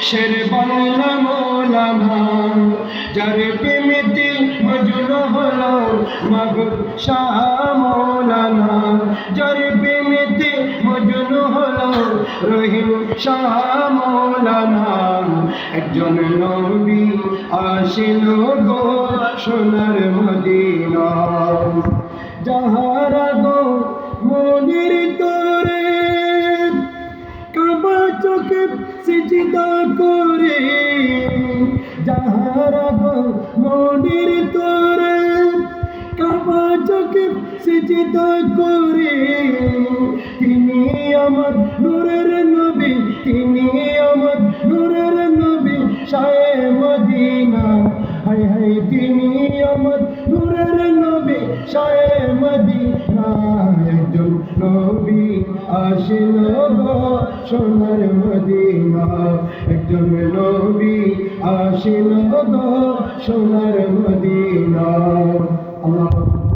শের বাংলা মৌলানা যার প্রেমেতে মজনু হলো মাগুর শাহ মৌলানা যার প্রেমেতে মজনু হলো রহিম শাহ মৌলানা একজন নবী আসিল গো সোনার মদিনা যাহারা গো মনির তোরে কাবা চোখে সিজদা করে যাহারা গো মনির তোরে কাবা চোখে সিজদা করে তিনি আমার নূরের নবী তিনি আমার নূরের নবী শাহে মদিনা হায় হায় তিনি আমার নূরের নবী শাহে মদিনা একজন নবী আসিল গো সোনার মদিনা একজন নবী আসিল গো সোনার মদিনা